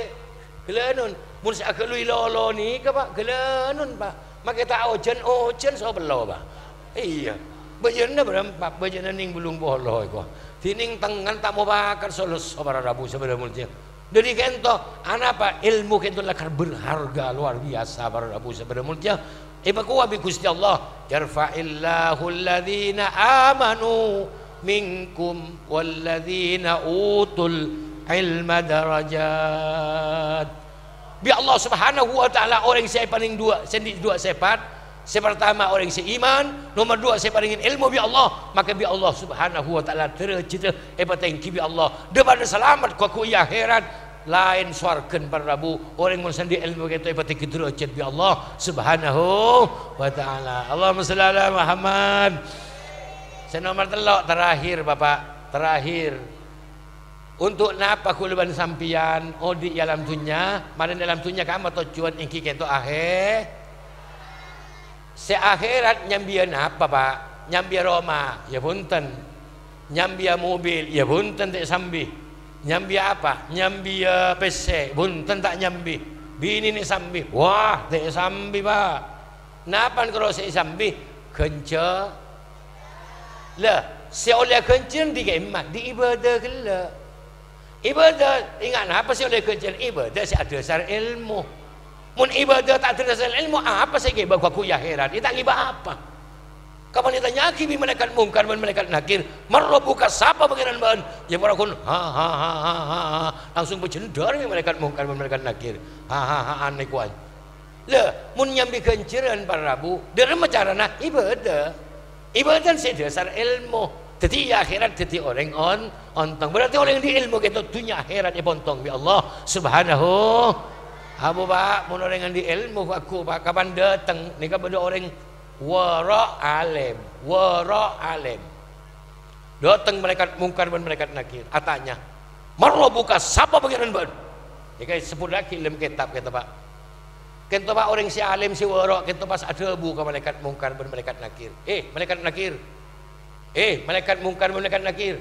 gelenun, mun si akelui lolo ni ke Pak, gelenun Pak. Maka tak ojen so belo Pak. Iya. Bejana berempat, bejana ning belum bolo itu. Tining tangan tak mau bakar solos sabar Rabu sebenarnya mulanya. Dari kento, anak apa ilmu kento lakar berharga luar biasa para Abu sebenarnya. Ibaku abi Gusti Allah, yarfa'illahu alladhina amanu minkum walladhina utul ilma darajat. Bi Allah Subhanahu wa taala orang saya paling dua sifat. Pertama orang seiman, nomor 2 saya paringin ilmu bi Allah, maka bi Allah Subhanahu wa taala tercita tengki bi Allah depan selamat ku ya akhirat lain swargen para Rabu orang mun sandi ilmu kita tengki derajat bi Allah Subhanahu wa taala. Allahumma shalli ala Muhammad. Nomor 3 terakhir Bapak, terakhir Untuk napa kulaban sampian odi dalam dunia, mana dalam dunia kamu tujuan ingki kento akhir. Se akhirat nyambian apa Pak? Nyambia Roma, ya punten. Nyambia mobil, ya punten tak sambi. Nyambia apa? Nyambia PC, punten tak nyambi. Bini ni sambi, wah tak sambi Pak. Napan kalau se sambi kenca. Lah, se oleh kenca di kemat di ibadah kela. Ibadah ingat apa sih oleh kerjaan ibadah sih ada dasar ilmu. Mun ibadah tak ada dasar ilmu apa sih ke baku ya akhirat? Kita ngibah apa? Kapan ditanya akibi malaikat mungkar dan malaikat nakir, marrobuka siapa pangeran ban? Ya barakun ha langsung bercendar ya malaikat mungkar dan malaikat nakir. Ha aneh kuan. Lah mun nyambi kenceran para rabu, dari carana ibadah. Ibadah sih dasar ilmu. Jadi akhirat jadi orang ontong. Berarti orang yang di ilmu kita dunia akhirat ya pontong bi Allah Subhanahu. Abu Pak, mun orang yang di ilmu aku Pak kapan datang nika pada orang wara alim. Datang malaikat mungkar dan malaikat nakir. Atanya, marrobuka siapa pangeran ban? Ika sebut lagi dalam kitab kita Pak. Kita Pak orang si alim si wara kita pas ada buka malaikat mungkar dan malaikat nakir. Malaikat nakir. Malaikat mungkar malaikat nakir.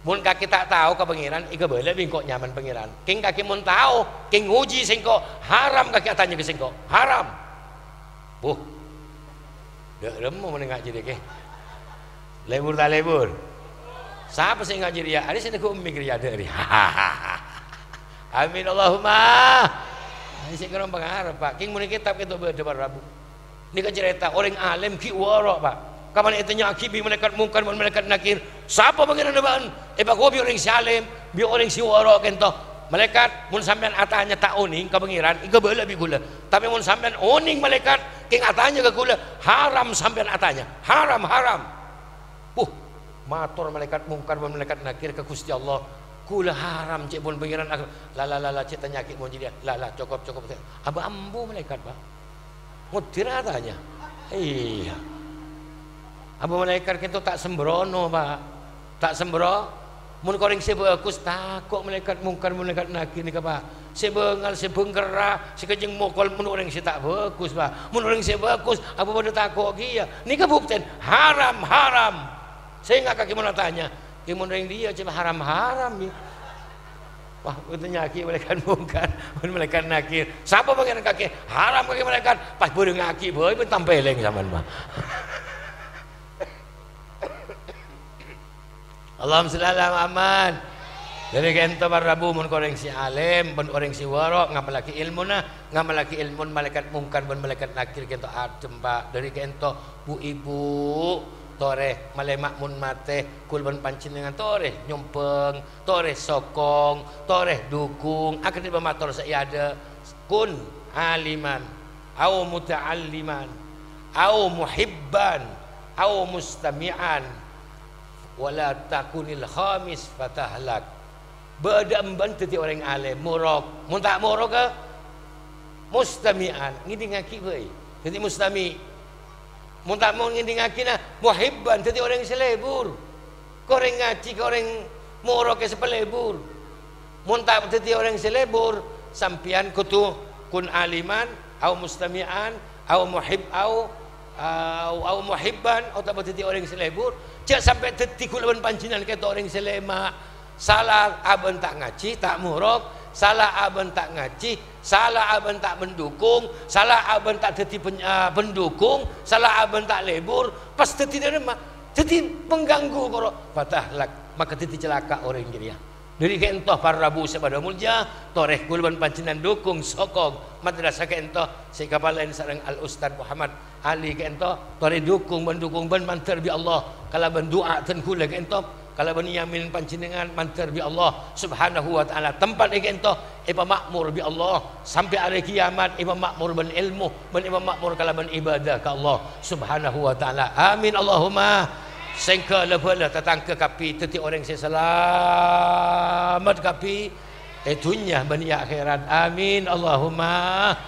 Mun kaki tak tahu ke pangeran, ika boleh bingkok nyaman pangeran. King kaki mun tahu, king uji singko haram kaki atanya ke singko haram. Dak remo menengak jadi ke. Lebur tak lebur. Siapa sih ngaji dia? Ada sini ku mikir ya dari. Amin Allahumma. Ini sih kerana pengarap Pak. King muni kitab itu berdebar Rabu. Ini kan cerita orang alim ki warok Pak. Kapan itanya akibi malaikat mungkar dan malaikat nakir. Siapa pangeran depan? Pak bi orang si alim, bi orang si waro kento. Malaikat mun sampean atanya tak oning ka pangeran, iga bala bi gula. Tapi mun sampean oning malaikat, king atanya ke gula, haram sampean atanya. Haram. Matur malaikat mungkar dan malaikat nakir ke Gusti Allah. Kula haram cik pun pangeran la cik tanya ki mun jadi. La cukup. Aba ambu malaikat Pak. Mudir atanya. Iya. Abu malaikat kita tak sembrono Pak, tak sembro. Mun koreng sebagus takut malaikat mungkar malaikat nakir ni Pak. Sebengal sebengkera sekejeng mokol mun orang si tak bagus Pak. Mun orang si bagus apa pada takut dia. Ni kebuktian haram. Saya enggak kaki mana tanya. Ki mun orang dia cuma haram ya. Wah, katanya aki malaikat mungkar, malaikat nakir. Siapa bagian kaki? Haram kaki malaikat. Pas burung aki boy pun tampeleng zaman Pak. Allahumma sholli ala Muhammad. Dari kento Rabu mun koreng si alim, mun koreng si waro ngamalaki ilmu ngamalaki ilmu malaikat mungkar dan malaikat nakir kento adem Pak. Dari kento bu ibu tore malemak mun mate kulban pancinengan tore nyumpeng, tore sokong, tore dukung. Akan dimatur sayada kun aliman au muta'alliman au muhibban au mustami'an wala takunil khamis fatahlak. Bedamban teti orang alim murok mun tak murok ke mustami'an ngidi ngaki bae teti mustami mun tak mau ngidi ngaki na muhibban teti orang selebur koreng ngaji koreng murok ke sepelebur mun tak teti orang selebur sampian kutu kun aliman au mustami'an au muhibban atau tak teti orang selebur. Cak sampai tetikul lawan pancinan kata orang selema. Salah aben tak ngaji, tak murok. Salah aben tak ngaji, salah aben tak mendukung, salah aben tak teti pendukung, salah aben tak lebur, pas teti derema, teti pengganggu koro. Fatahlak, maka teti celaka orang dia. Dari kentoh para Rabu sepada mulja, toreh kulban pancinan dukung sokong madrasah kentoh si kepala sareng Al Ustaz Muhammad Ali kentoh toreh dukung mendukung ban mantar bi Allah kalau berdoa ten kula kentoh kalau berniamin pancinengan mantar bi Allah Subhanahu wa taala tempat kentoh ipa makmur bi Allah sampai hari kiamat ipa makmur ban ilmu ban ipa makmur kalau ban ibadah ke Allah Subhanahu wa taala. Amin Allahumma. Sengka lebelah tetangka kapi teti orang saya selamat kapi dunia bani akhirat. Amin Allahumma.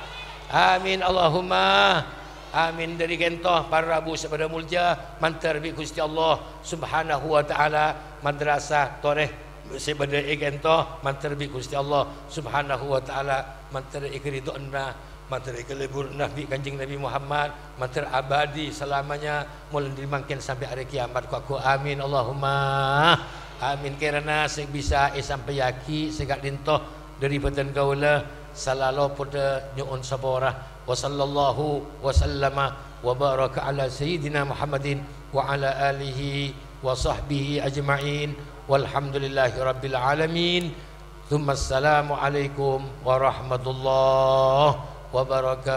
Amin Allahumma. Amin. Dari kentoh para Rabu sepada mulja mantar bi Gusti Allah Subhanahu wa taala madrasah toreh sebada igento mantarbi Gusti Allah Subhanahu wa taala mantar ikridu anna mantar iklibur Nabi Kanjeng Nabi Muhammad mantar abadi selamanya mulai dimangkin sampai hari kiamat ku amin Allahumma amin kerana sing bisa sampai yaki segak dintoh dari badan kaula salalu pada nyuun saborah wa sallallahu wa sallama wa baraka ala sayyidina Muhammadin wa ala alihi wa sahbihi ajma'in walhamdulillahi rabbil alamin. Thumma assalamu alaikum warahmatullahi wabarakatuh.